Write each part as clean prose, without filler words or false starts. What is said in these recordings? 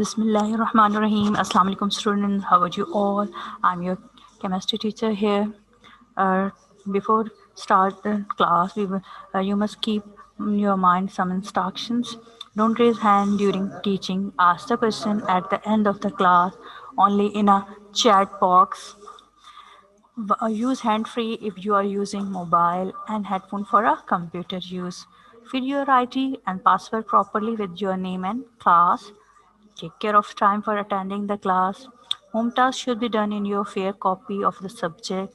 Bismillahirrahmanirrahim. Assalamu alaikum students. How are you all? I'm your chemistry teacher here. Before start the class, you must keep in your mind some instructions. Don't raise hand during teaching. Ask the question at the end of the class, only in a chat box. Use hand free if you are using mobile and headphone for a computer use. Fill your ID and password properly with your name and class. Take care of time for attending the class. Home tasks should be done in your fair copy of the subject.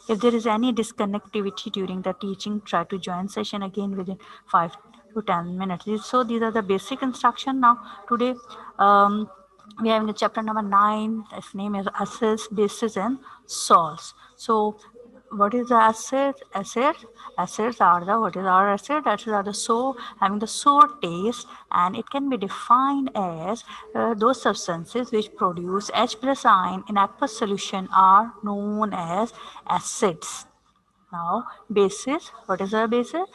If there is any disconnectivity during the teaching, try to join session again within 5 to 10 minutes. So these are the basic instruction. Now today we are in the chapter number 9. Its name is acids, bases and salts. So what is the acids are the what is our acids are the so having the sour taste, and it can be defined as those substances which produce H plus ion in aqueous solution are known as acids. Now, bases. What is a basis?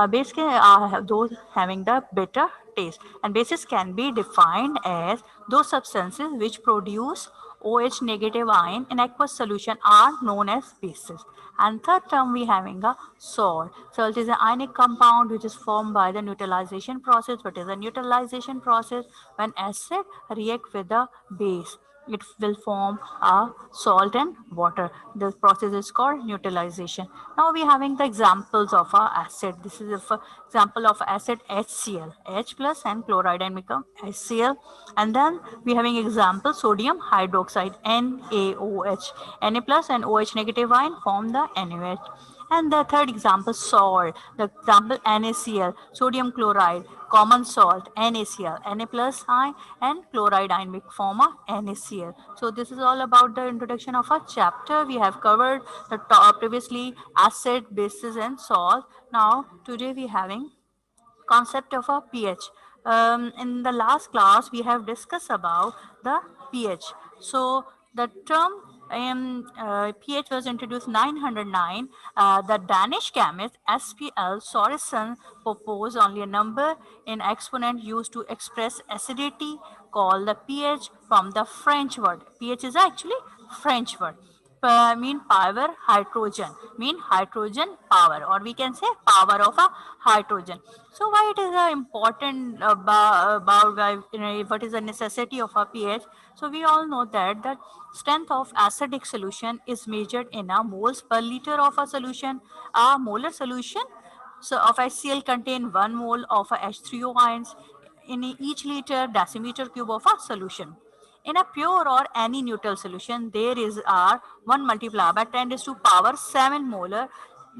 Base can those having the bitter taste, and bases can be defined as those substances which produce OH negative ion in aqueous solution are known as bases. And third term we having a salt. Salt is an ionic compound which is formed by the neutralization process. What is a neutralization process? When acid react with the base, it will form a salt and water. This process is called neutralization. Now we having the examples of a acid. This is an example of acid HCl, H plus and chloride and become HCl. And then we having example sodium hydroxide, NaOH, Na plus and OH negative ion form the NaOH. And the third example, salt. The example NaCl, sodium chloride, common salt, NaCl, Na plus ion and chloride ion will form a NaCl. So this is all about the introduction of a chapter. We have covered the top previously acid, bases and salt. Now today we having concept of a pH. In the last class, we have discussed about the pH. So the term pH was introduced 909. The Danish chemist SPL Sorensen proposed only a number in exponent used to express acidity called the pH from the French word. pH is actually French word. Mean power hydrogen, mean hydrogen power, or we can say power of a hydrogen. So why it is important about what is the necessity of a pH? So we all know that the strength of acidic solution is measured in a moles per liter of a solution. A molar solution so of HCl contain 1 mole of a H3O ions in each liter decimeter cube of a solution. In a pure or any neutral solution, there is R 1 multiplied by 10 raised to power 7 molar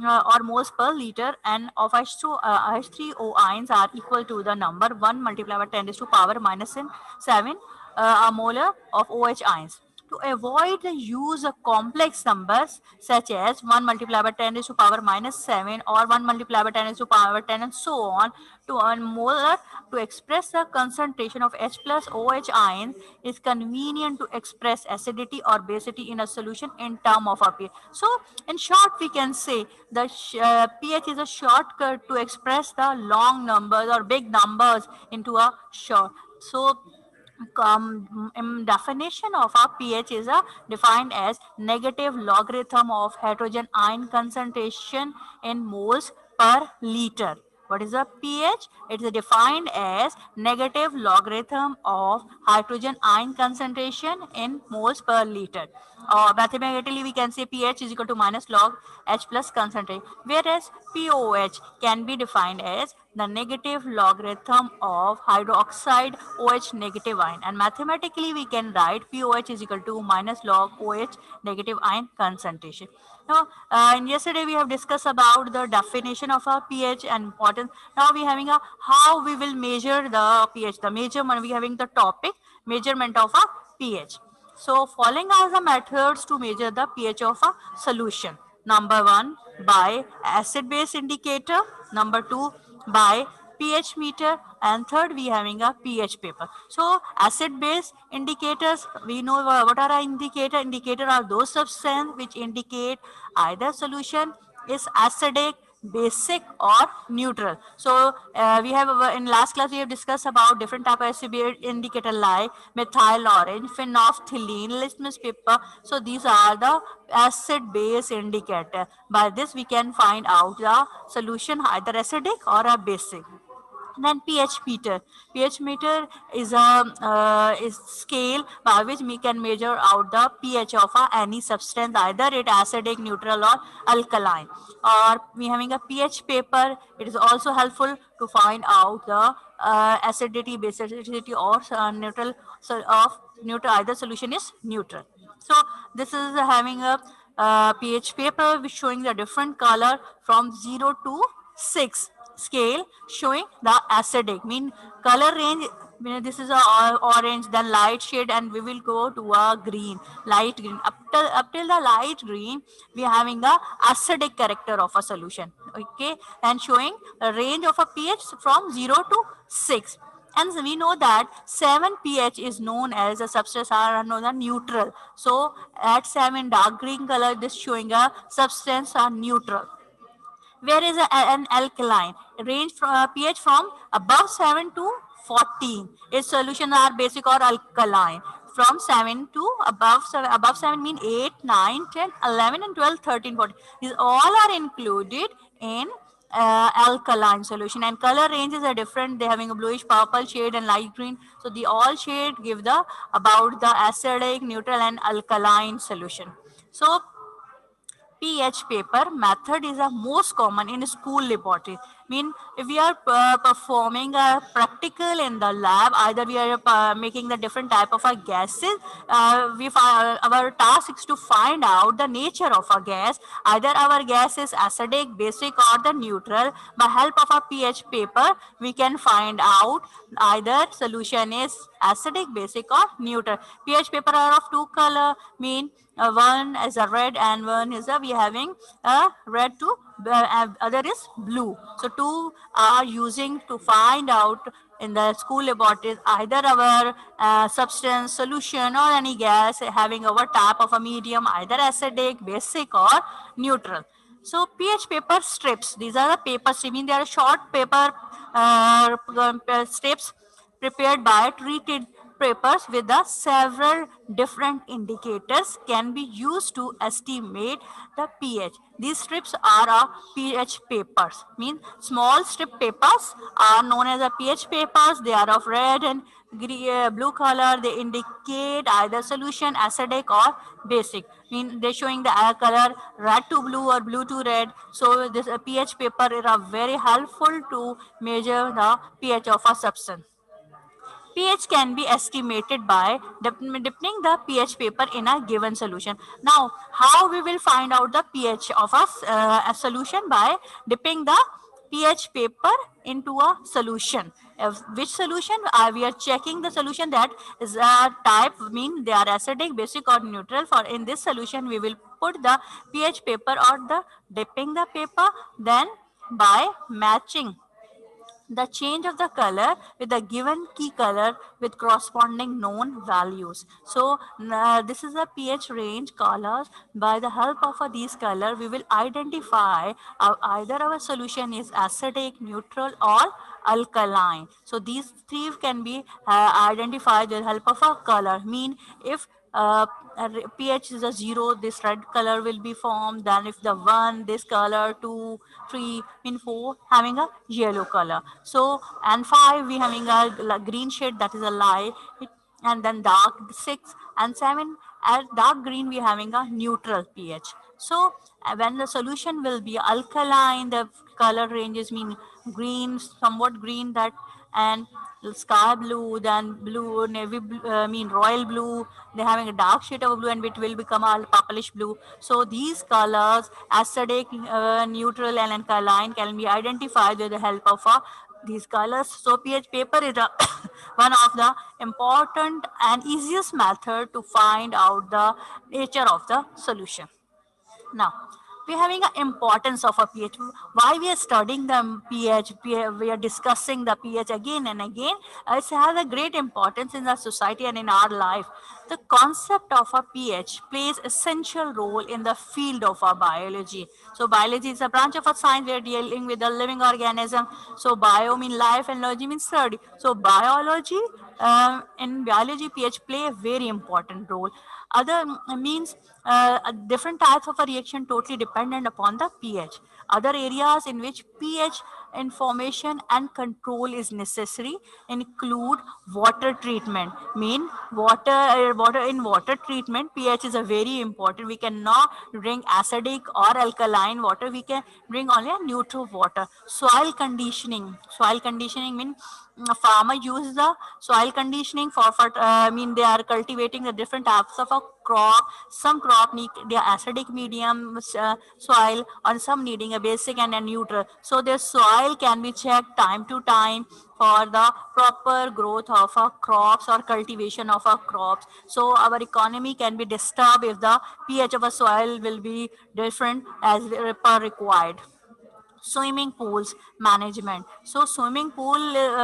or moles per liter, and of H3O ions are equal to the number 1 multiplied by 10 raised to power minus 7 a molar of OH ions. To avoid the use of complex numbers such as 1 multiplied by 10 raised to power minus 7 or 1 multiplied by 10 raised to power 10 and so on, to earn molar to express the concentration of H plus OH ions is convenient to express acidity or basicity in a solution in term of a pH. So in short we can say the pH is a shortcut to express the long numbers or big numbers into a short. So definition of a pH is defined as negative logarithm of hydrogen ion concentration in moles per liter. What is a pH? It is defined as negative logarithm of hydrogen ion concentration in moles per liter. Mathematically, we can say pH is equal to minus log H plus concentration, whereas POH can be defined as the negative logarithm of hydroxide OH negative ion, and mathematically we can write POH is equal to minus log OH negative ion concentration. Now, in yesterday we have discussed about the definition of a pH and importance. Now we having a how we will measure the pH. The measurement we having the topic measurement of a pH. So following are the methods to measure the pH of a solution. Number one, by acid base indicator. Number two, by pH meter, and third we having a pH paper. So acid base indicators, we know what are our indicator. Indicator are those substances which indicate either solution is acidic, basic or neutral. So we have in last class we have discussed about different type of acid indicator like methyl orange, phenolphthalein, litmus paper. So these are the acid base indicator. By this we can find out the solution either acidic or a basic. Then pH meter. pH meter is scale by which we can measure out the pH of any substance, either it acidic, neutral, or alkaline. Or we having a pH paper. It is also helpful to find out the acidity, basicity, or neutral, so of neutral. Either solution is neutral. So this is having a pH paper which showing the different color from 0 to 6 scale, showing the acidic mean color range. This is a orange, then light shade, and we will go to a green, light green. Up till the light green we are having the acidic character of a solution. Okay, and showing a range of a pH from 0 to 6. And we know that 7 pH is known as a substance are known as neutral. So at 7 dark green color, this showing a substance are neutral. Where is an alkaline? Range from pH from above 7 to 14. Its solutions are basic or alkaline. From 7 to above 7 mean 8, 9, 10, 11, and 12, 13, 14. These all are included in alkaline solution, and color ranges are different. They having a bluish purple shade and light green. So the all shade give the about the acidic, neutral, and alkaline solution. So pH paper method is the most common in school laboratory. Mean if we are performing a practical in the lab, either we are making the different type of gases. Our task is to find out the nature of a gas. Either our gas is acidic, basic, or the neutral. By help of a pH paper, we can find out either solution is acidic, basic, or neutral. pH paper are of two color. Mean one is a red and one is a we having a red to other is blue. So two are using to find out in the school laboratories either our substance, solution, or any gas having our type of a medium, either acidic, basic, or neutral. So pH paper strips, these are the paper strips. I mean they are short paper strips prepared by treated papers with the several different indicators can be used to estimate the pH. These strips are pH papers. Mean small strip papers are known as pH papers. They are of red and blue color. They indicate either solution acidic or basic. Mean they're showing the color red to blue or blue to red. So this pH paper is very helpful to measure the pH of a substance. pH can be estimated by dipping the pH paper in a given solution. Now, how we will find out the pH of a solution? By dipping the pH paper into a solution. Which solution? We are checking the solution that is a type, mean they are acidic, basic, or neutral. For in this solution, we will put the pH paper or the dipping the paper. Then by matching the change of the color with the given key color with corresponding known values. So this is a pH range colors. By the help of these color, we will identify either our solution is acidic, neutral, or alkaline. So these three can be identified with the help of a color. Mean if pH is a 0, this red color will be formed. Then if the 1, this color, 2, 3, in 4, having a yellow color. So, and 5, we having a green shade, that is a light, and then dark 6 and 7, at dark green we having a neutral pH. So when the solution will be alkaline, the color ranges mean green, somewhat green, that, and sky blue, then blue, navy blue, mean royal blue. They're having a dark shade of blue, and it will become a purplish blue. So these colors, acidic, neutral, and alkaline, can be identified with the help of these colors. So pH paper is one of the important and easiest method to find out the nature of the solution. Now, we're having an importance of a pH. Why we are studying the pH? We are discussing the pH again and again. It has a great importance in the society and in our life. The concept of a pH plays essential role in the field of our biology. So biology is a branch of a science we are dealing with a living organism. So bio means life and logy means study. So biology, in biology, pH play a very important role. Other means different types of a reaction totally dependent upon the pH. Other areas in which pH information and control is necessary include water treatment. Mean water in water treatment, pH is a very important. We cannot drink acidic or alkaline water. We can drink only a neutral water. Soil conditioning. Soil conditioning mean a farmer uses the soil conditioning I mean they are cultivating the different types of a crop. Some crop need the acidic medium soil, or some needing a basic and a neutral. So their soil can be checked time to time for the proper growth of our crops or cultivation of our crops. So our economy can be disturbed if the pH of a soil will be different as per required. Swimming pools management. So swimming pool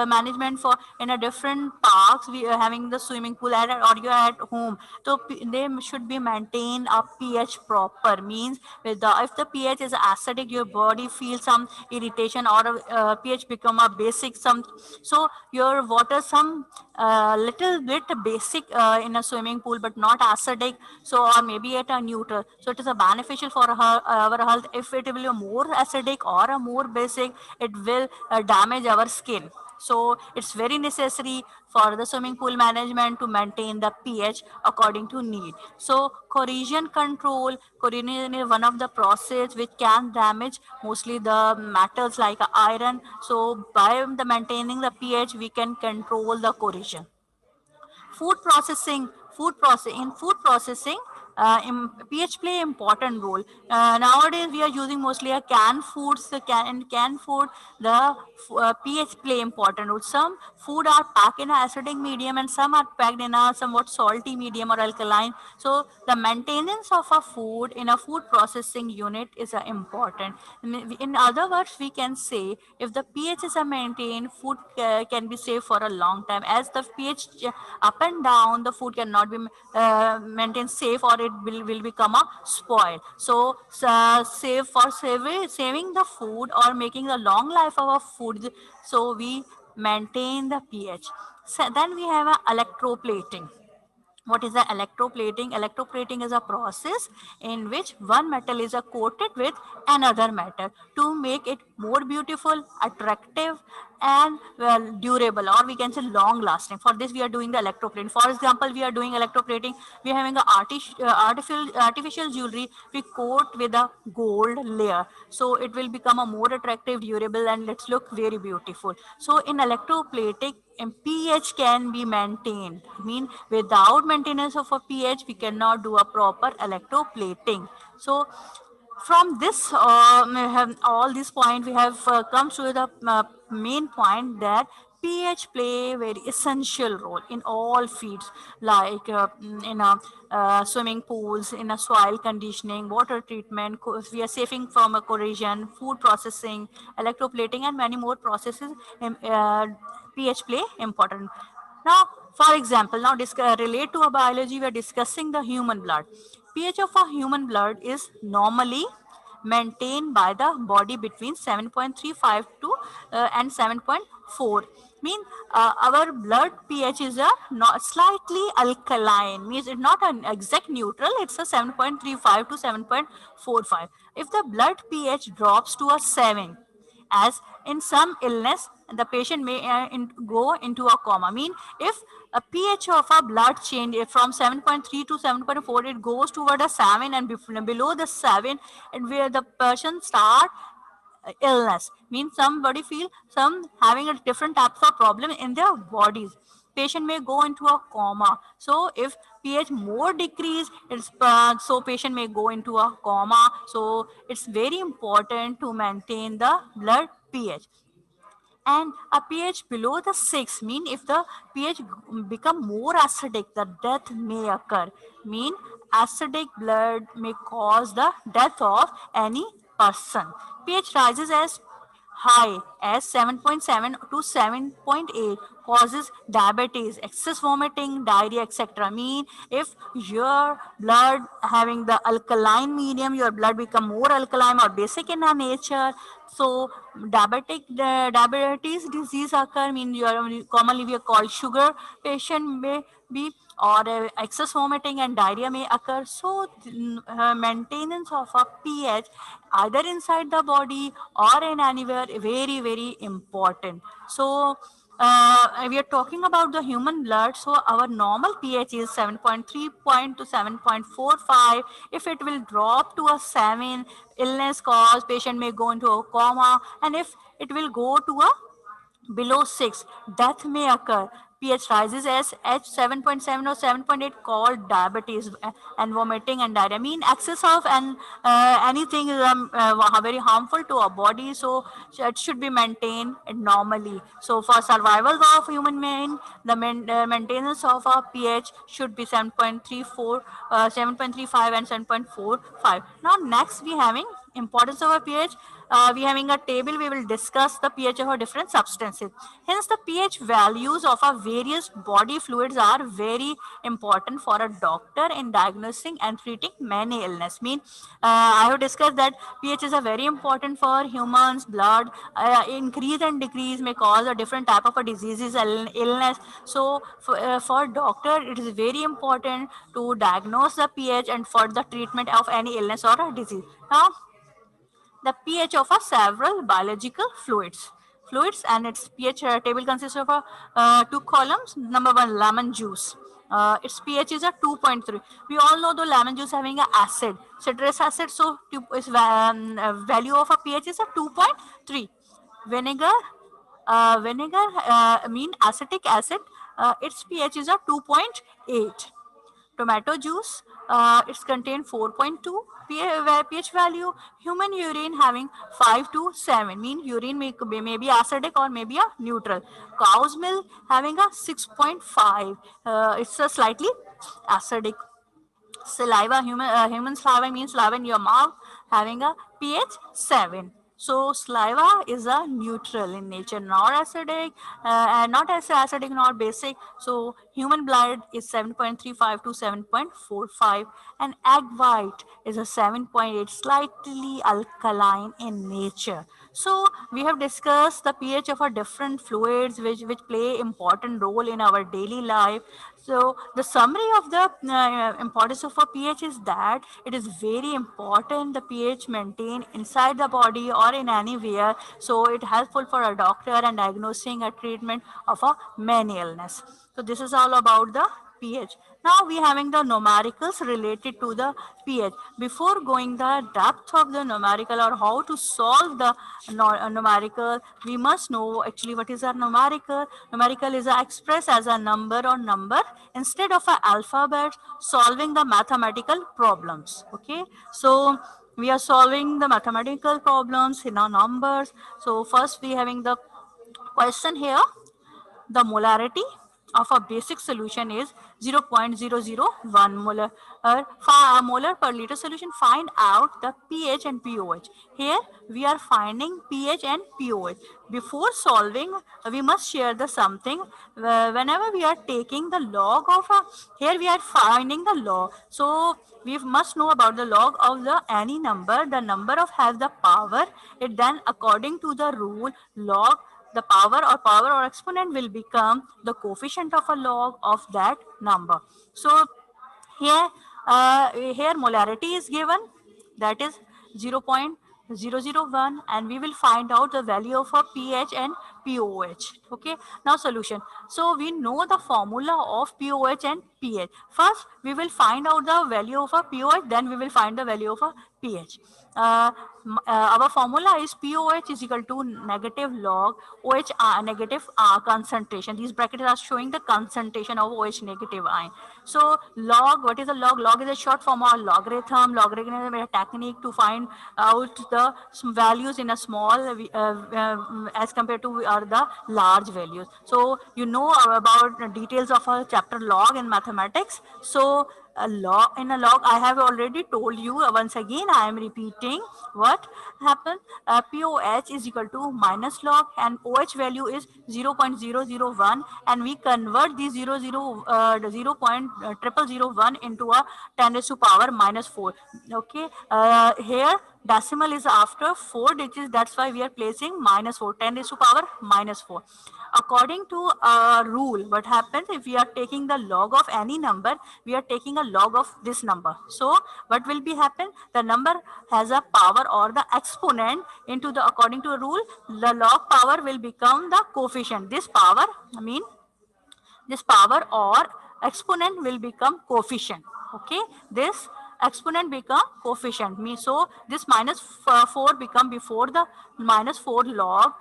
management for in a different parks we are having the swimming pool or you are at home. So they should be maintained a pH proper. Means with the if the pH is acidic, your body feels some irritation, or pH become a basic some. So your water some little bit basic in a swimming pool but not acidic, so or maybe at a neutral, so it is a beneficial for our health. If it will be more acidic or a more basic, it will damage our skin. So it's very necessary for the swimming pool management to maintain the pH according to need. So corrosion control, corrosion is one of the process which can damage mostly the metals like iron. So by the maintaining the pH, we can control the corrosion. Food processing, pH play important role. Nowadays we are using mostly a canned foods. In canned food, the pH play important role. Some food are packed in a acidic medium and some are packed in a somewhat salty medium or alkaline. So the maintenance of a food in a food processing unit is important. In other words, we can say if the pH is maintained, food can be safe for a long time. As the pH up and down, the food cannot be maintained safe, or it will become a spoil. So save for saving the food or making the long life of a food, so we maintain the pH. So then we have a electroplating. What is the electroplating? Electroplating is a process in which one metal is coated with another metal to make it more beautiful, attractive, and well durable, or we can say long lasting. For this we are doing the electroplating. For example, we are doing electroplating, we are having a artificial jewelry we coat with a gold layer, so it will become a more attractive, durable, and let's look very beautiful. So in electroplating, pH can be maintained. I mean, without maintenance of a pH, we cannot do a proper electroplating. So from this all this point we have come to the main point that pH play a very essential role in all fields, like in a swimming pools, in a soil conditioning, water treatment, we are saving from a corrosion, food processing, electroplating, and many more processes. pH play important. Now, for example, now relate to a biology, we are discussing the human blood. pH of a human blood is normally maintained by the body between 7.35 to and 7.4. Mean our blood pH is a not slightly alkaline, means it's not an exact neutral, it's a 7.35 to 7.45. If the blood pH drops to a 7, as in some illness, the patient may go into a coma. Mean if a pH of a blood change from 7.3 to 7.4, it goes toward a 7, and below the 7, and where the person start illness, means somebody feel some having a different types of problem in their bodies, patient may go into a coma. So if pH more decrease, it's so patient may go into a coma. So it's very important to maintain the blood pH. And a pH below the 6 mean if the pH become more acidic, the death may occur. Mean acidic blood may cause the death of any person. pH rises as high as 7.7 to 7.8 causes diabetes, excess vomiting, diarrhea, etc. Mean if your blood having the alkaline medium, your blood become more alkaline or basic in our nature. So diabetes disease occur. Mean you are commonly we are called sugar patient may be, or excess vomiting and diarrhea may occur. So maintenance of a pH either inside the body or in anywhere very important. So we are talking about the human blood. So our normal pH is 7.3 point to 7.45. If it will drop to a 7, illness cause patient may go into a coma, and if it will go to a below 6, death may occur. pH rises as H 7.7 or 7.8 called diabetes and vomiting and diarrhea. Mean excess of and anything is very harmful to our body. So it should be maintained normally. So for survival of human being, the maintenance of our pH should be 7.34, 7.35 and 7.45. Now next we having importance of a pH. We having a table, we will discuss the pH of a different substances. Hence the pH values of our various body fluids are very important for a doctor in diagnosing and treating many illness. Mean I have discussed that pH is a very important for humans blood. Increase and decrease may cause a different type of a diseases illness. So for doctor it is very important to diagnose the pH and for the treatment of any illness or a disease. Now the pH of a several biological fluids. Fluids and its pH table consists of two columns. Number one, lemon juice. Its pH is a 2.3. We all know the lemon juice having a acid, citrus acid. So its value of a pH is a 2.3. Vinegar, vinegar mean acetic acid. Its pH is a 2.8. Tomato juice, it's contain 4.2 pH value. Human urine having 5 to 7. Mean urine may be acidic or maybe a neutral. Cow's milk having a 6.5. It's a slightly acidic. Saliva, human saliva means saliva in your mouth having a pH 7. So saliva is a neutral in nature, not acidic, and not as acidic nor basic. So human blood is 7.35 to 7.45, and egg white is a 7.8, slightly alkaline in nature. So we have discussed the pH of our different fluids which play important role in our daily life. So the summary of the importance of a pH is that it is very important the pH maintained inside the body or in anywhere. So it helpful for a doctor and diagnosing a treatment of a many illness. So this is all about the pH. Now we having the numericals related to the pH. Before going the depth of the numerical or how to solve the numerical, we must know actually what is a numerical. Numerical is expressed as a number or number instead of an alphabet, solving the mathematical problems. Okay, so we are solving the mathematical problems in our numbers. So first we having the question here. The molarity of a basic solution is 0.001 molar, molar per liter solution. Find out the pH and pOH. Here we are finding pH and pOH. Before solving, we must share the something. Whenever we are taking the log of a, here we are finding the log. So we must know about the log of the any number. The number of has the power. It then according to the rule log the power or exponent will become the coefficient of a log of that number. So here here molarity is given, that is 0.001, and we will find out the value of a pH and pOH. Okay, now solution. So we know the formula of pOH and pH. First we will find out the value of a pOH, then we will find the value of a pH. Our formula is pOH is equal to negative log OH negative concentration. These brackets are showing the concentration of OH negative ion. So log, what is a log? Log is a short form of logarithm. Logarithm is a technique to find out the values in a small as compared to the large values. So you know about the details of a chapter log in mathematics. So a log, in a log I have already told you. Once again I am repeating what happened. POH is equal to minus log, and OH value is 0.001, and we convert the 0.0001 into a 10 raised to power minus 4. Okay, here decimal is after 4 digits, that's why we are placing minus 4, 10 raised to power minus 4. According to a rule, what happens if we are taking the log of any number, we are taking a log of this number. So what will be happen, the number has a power or the exponent into the, according to a rule, the log power will become the coefficient. This power, I mean this power or exponent will become coefficient. Okay, this exponent become coefficient, me, so this minus 4 become before the minus 4 log,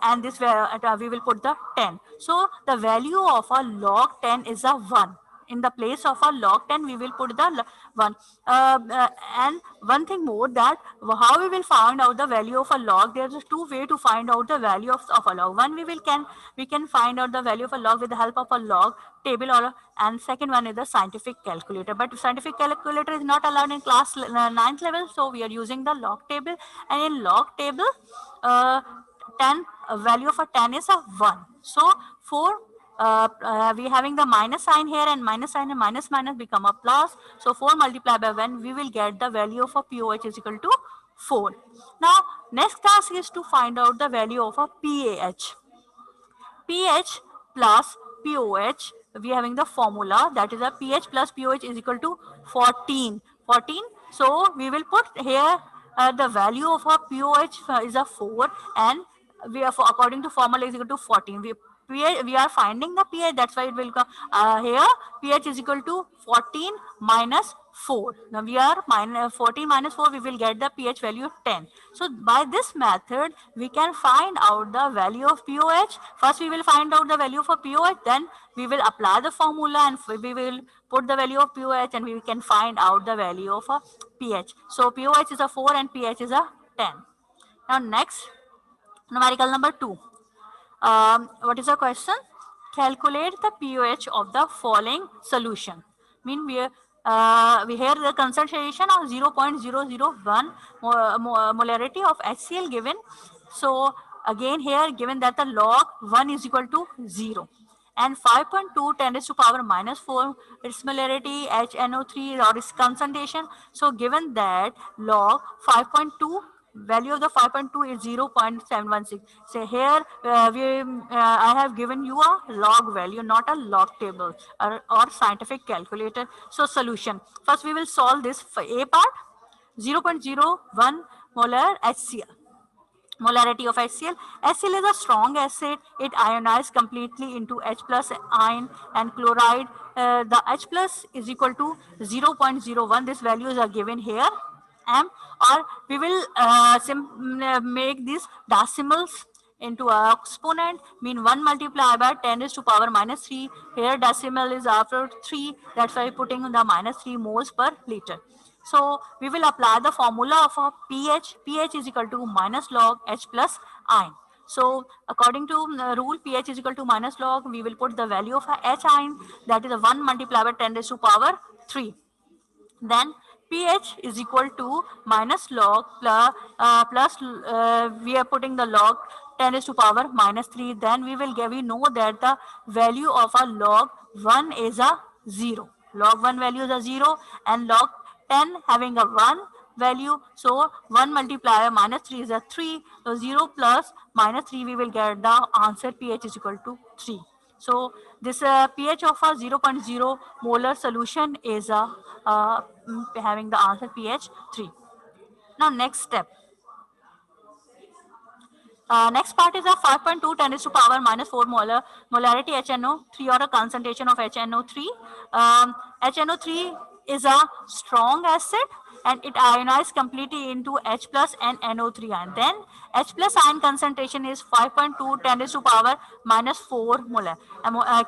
and this we will put the 10. So the value of a log 10 is a 1. In the place of a log 10 we will put the 1. And one thing more, that how we will find out the value of a log, there is two way to find out the value of a log. One, we can find out the value of a log with the help of a log table, or and second one is the scientific calculator. But scientific calculator is not allowed in class 9th level, so we are using the log table. And in log table, uh, 10 value of a 10 is a 1. So for we having the minus sign here, and minus sign and minus minus become a plus. So 4 multiplied by 1, we will get the value of a POH is equal to 4. Now next task is to find out the value of a PAH. pH plus POH, we having the formula, that is a pH plus POH is equal to 14. 14. So we will put here the value of our POH is a 4, and we are according to formula is equal to 14. We are finding the pH, that's why it will come here pH is equal to 14 minus 4. Now we are 14 minus 4, we will get the pH value 10. So by this method we can find out the value of POH. First we will find out the value for POH, then we will apply the formula and we will put the value of POH, and we can find out the value of a pH. So POH is a 4 and pH is a 10. Now next, numerical number 2. What is the question? Calculate the pH of the following solution. Mean we here the concentration of 0.001 molarity of HCl given. So again here given that the log 1 is equal to 0, and 5.2 10 raised to power minus 4 its molarity HNO3 or its concentration. So given that log 5.2, value of the 5.2 is 0.716. So here I have given you a log value, not a log table or scientific calculator. So solution, first we will solve this for A part. 0.01 molar HCl, molarity of HCl. HCl is a strong acid. It ionizes completely into H plus ion and chloride. The H plus is equal to 0.01. These values are given here. M, or we will make these decimals into a exponent, mean 1 multiplied by 10 raised to power minus 3. Here decimal is after 3, that's why putting the minus 3 moles per liter. So we will apply the formula of a pH. pH is equal to minus log H plus ion. So according to rule, pH is equal to minus log, we will put the value of a H ion, that is a 1 multiplied by 10 raised to power 3. Then pH is equal to minus log plus we are putting the log 10 is to power minus 3. Then we know that the value of a log 1 is a 0. Log 1 value is a 0, and log 10 having a 1 value. So 1 multiplier minus 3 is a 3. So 0 plus minus 3, we will get the answer pH is equal to 3. So this pH of a 0.0 molar solution is having the answer pH 3. Now next step. Next part is a 5.2 10 is to power minus 4 molarity HNO3, or a concentration of HNO3. HNO3 is a strong acid, and it ionizes completely into H plus and NO3 ion. Then H plus ion concentration is 5.2 10 is to power minus 4 molar.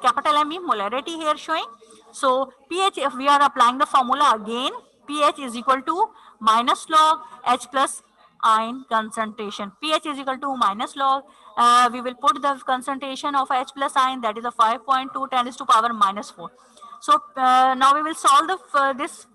Capital M mean molarity here showing. So pH, if we are applying the formula again, pH is equal to minus log H plus ion concentration. pH is equal to minus log. We will put the concentration of H plus ion, that is a 5.2 10 is to power minus 4. So now we will solve this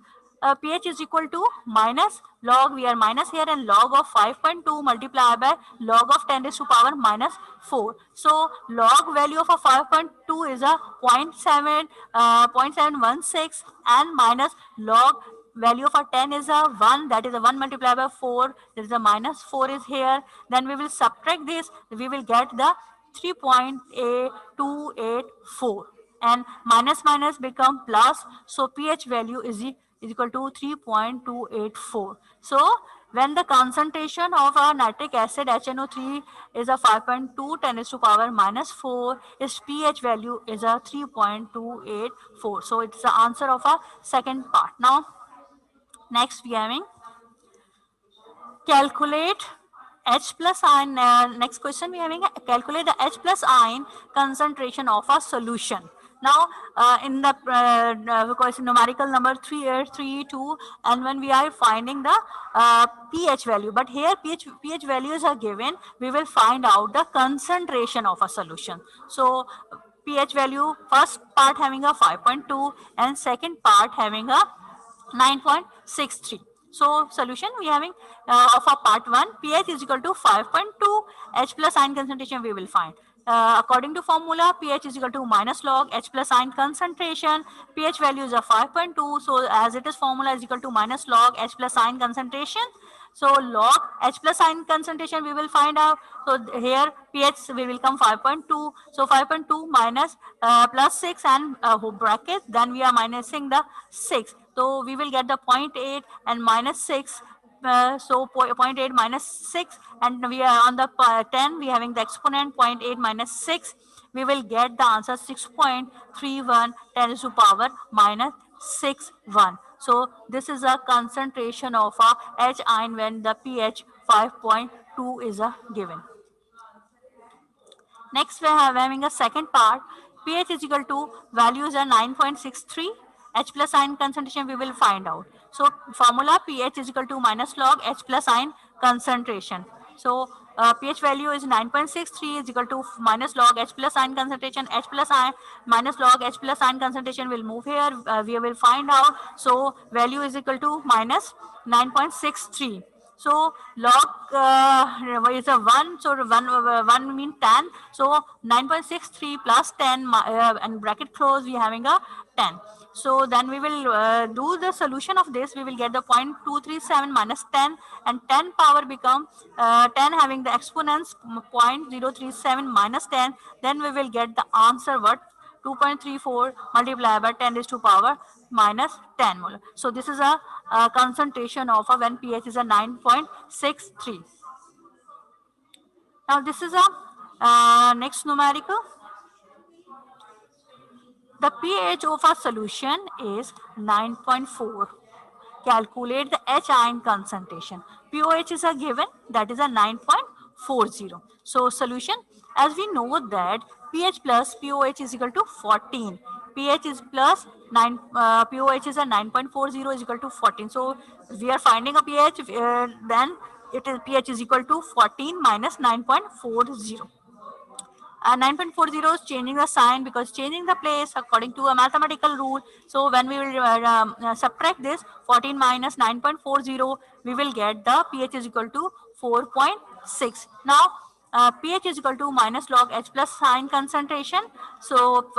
pH is equal to minus log, we are minus here, and log of 5.2 multiplied by log of 10 raised to power minus 4. So log value of a 5.2 is a 0.716, and minus log value of a 10 is a 1, that is a 1 multiplied by 4, there is a minus 4 is here. Then we will subtract this, we will get the 3.284, and minus minus become plus, so pH value is equal to 3.284. So when the concentration of a nitric acid HNO3 is a 5.2 10 raised to power minus 4, its pH value is a 3.284. So it's the answer of a second part. Now next we are having calculate H plus ion. Next question we are having calculate the H plus ion concentration of a solution. Now in the question numerical number 3, and when we are finding the pH value, but here pH values are given, we will find out the concentration of a solution. So pH value, first part having a 5.2 and second part having a 9.63. So solution we having of a part 1, pH is equal to 5.2, H plus ion concentration we will find. According to formula, pH is equal to minus log H plus ion concentration. pH value is a 5.2, so as it is formula is equal to minus log H plus ion concentration. So log H plus ion concentration we will find out. So here pH we will come 5.2. So 5.2 minus plus 6 and bracket. Then we are minusing the 6. So we will get the 0.8 and minus 6. So 0.8 minus 6, and we are on the 10, we having the exponent 0.8 minus 6, we will get the answer 6.31 10 raised to power minus 61. So this is a concentration of a H ion when the pH 5.2 is given. Next we are having a second part, pH is equal to values are 9.63, H plus ion concentration we will find out. So formula pH is equal to minus log H plus ion concentration. So pH value is 9.63 is equal to minus log H plus ion concentration. H plus ion minus log H plus ion concentration will move here. We will find out. So value is equal to minus 9.63. So log is a 1, so 1 mean 10. So 9.63 plus 10 and bracket close, we having a 10. So then we will do the solution of this. We will get the 0.237 minus 10, and 10 power become 10 having the exponents 0.037 minus 10. Then we will get the answer what 2.34 multiplied by 10 raised to power minus 10 molar. So this is a concentration of a when pH is a 9.63. Now this is a next numerical. The pH of a solution is 9.4. Calculate the H ion concentration. pOH is a given, that is a 9.40. So solution, as we know that pH plus pOH is equal to 14. pH is plus 9, pOH is a 9.40 is equal to 14. So we are finding a pH, then it is pH is equal to 14 minus 9.40. 9.40 is changing the sign because changing the place according to a mathematical rule. So when we will subtract this 14 minus 9.40, we will get the pH is equal to 4.6. Now pH is equal to minus log H plus sign concentration. So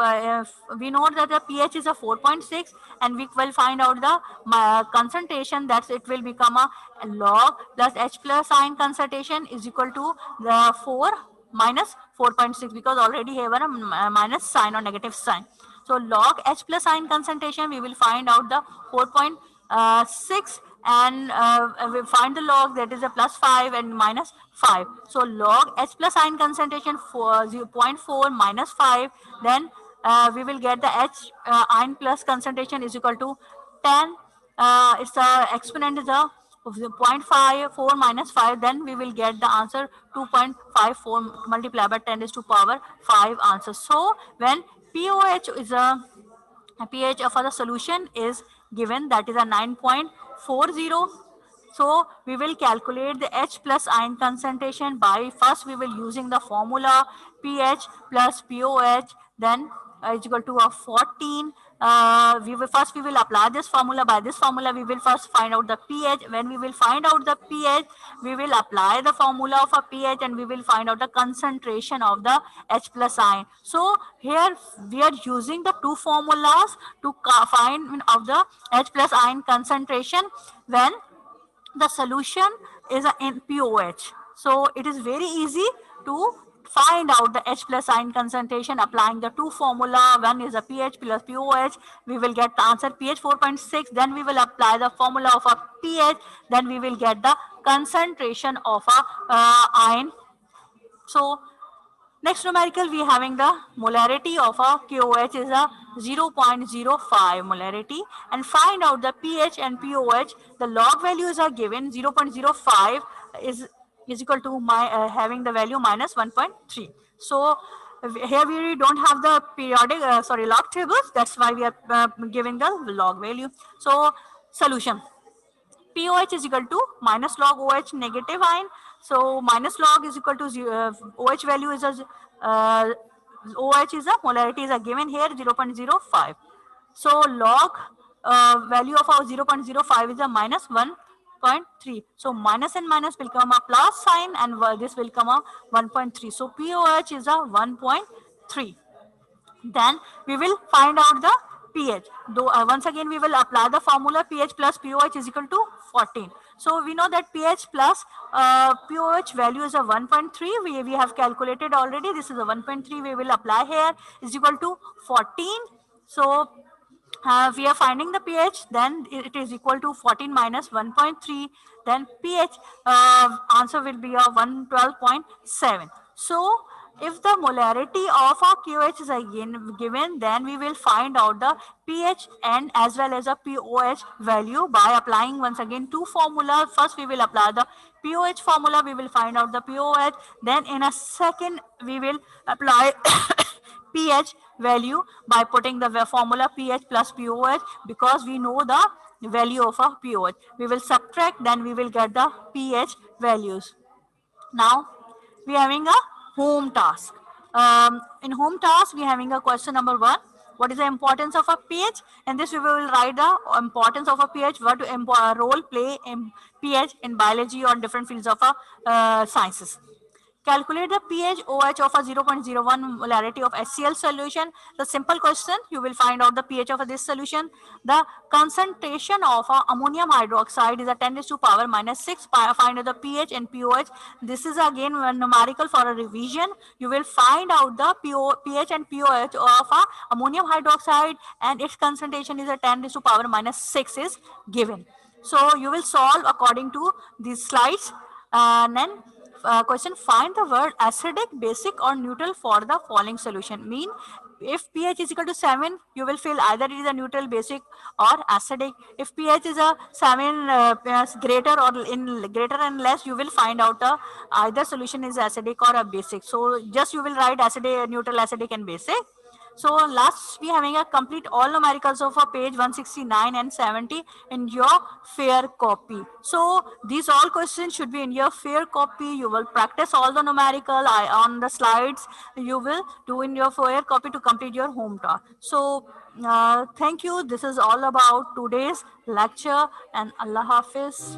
we know that the pH is a 4.6, and we will find out the concentration, that it will become a log plus H plus sign concentration is equal to the 4 minus 4.6, because already here a minus sign or negative sign. So log H plus ion concentration we will find out the 4.6, and we find the log, that is a plus 5 and minus 5. So log H plus ion concentration for 0.4 minus 5, then we will get the H ion plus concentration is equal to 10. Its exponent is a 0.54 minus 5, then we will get the answer 2.54 multiplied by 10 raised to power 5 answers. So when pOH is a pH for the solution is given, that is a 9.40. So we will calculate the H plus ion concentration by first we will using the formula pH plus pOH, then is equal to a 14, we will apply this formula. By this formula we will first find out the pH. When we will find out the pH, we will apply the formula of a pH and we will find out the concentration of the H plus ion. So here we are using the two formulas to find of the H plus ion concentration when the solution is in pOH. So it is very easy to find out the H plus ion concentration applying the two formula. One is a pH plus pOH. We will get the answer pH 4.6. Then we will apply the formula of a pH. Then we will get the concentration of a ion. So next numerical, we having the molarity of a KOH is a 0.05 molarity, and find out the pH and pOH. The log values are given. 0.05 is equal to having the value minus 1.3. So here we don't have the periodic log tables. That's why we are giving the log value. So solution. pOH is equal to minus log OH negative ion. So minus log is equal to OH value is a OH is a molarity is a given here 0.05. So log value of our 0.05 is a minus 1.3. So minus and minus will come a plus sign and this will come a 1.3. So pOH is a 1.3. Then we will find out the pH. Though once again we will apply the formula pH plus pOH is equal to 14. So we know that pH plus pOH value is a 1.3. We have calculated already. This is a 1.3. We will apply here is equal to 14. So we are finding the pH, then it is equal to 14 minus 1.3, then pH answer will be a 112.7. So if the molarity of our QH is again given, then we will find out the pH and as well as a pOH value by applying once again two formula. First we will apply the pOH formula, we will find out the pOH, then in a second we will apply pH value by putting the formula pH plus pOH, because we know the value of a pOH. We will subtract, then we will get the pH values. Now we are having a home task. In home task we are having a question number 1. What is the importance of a pH? And this we will write the importance of a pH, what role play in pH in biology or different fields of sciences. Calculate the pH OH of a 0.01 molarity of HCl solution. The simple question, you will find out the pH of this solution. The concentration of ammonium hydroxide is a 10 raised to power minus 6. Find out the pH and pOH. This is again one numerical for a revision. You will find out the pH and pOH of ammonium hydroxide, and its concentration is a 10 raised to power minus 6 is given. So you will solve according to these slides. And then question, find the word acidic, basic or neutral for the following solution. Mean if pH is equal to 7, you will feel either it is a neutral, basic or acidic. If pH is a 7 greater or in greater and less, you will find out either solution is acidic or a basic. So just you will write acidic, neutral, acidic and basic. So last we having a complete all numericals of a page 169 and 70 in your fair copy. So these all questions should be in your fair copy. You will practice all the numerical on the slides. You will do in your fair copy to complete your home task. So thank you. This is all about today's lecture, and Allah Hafiz.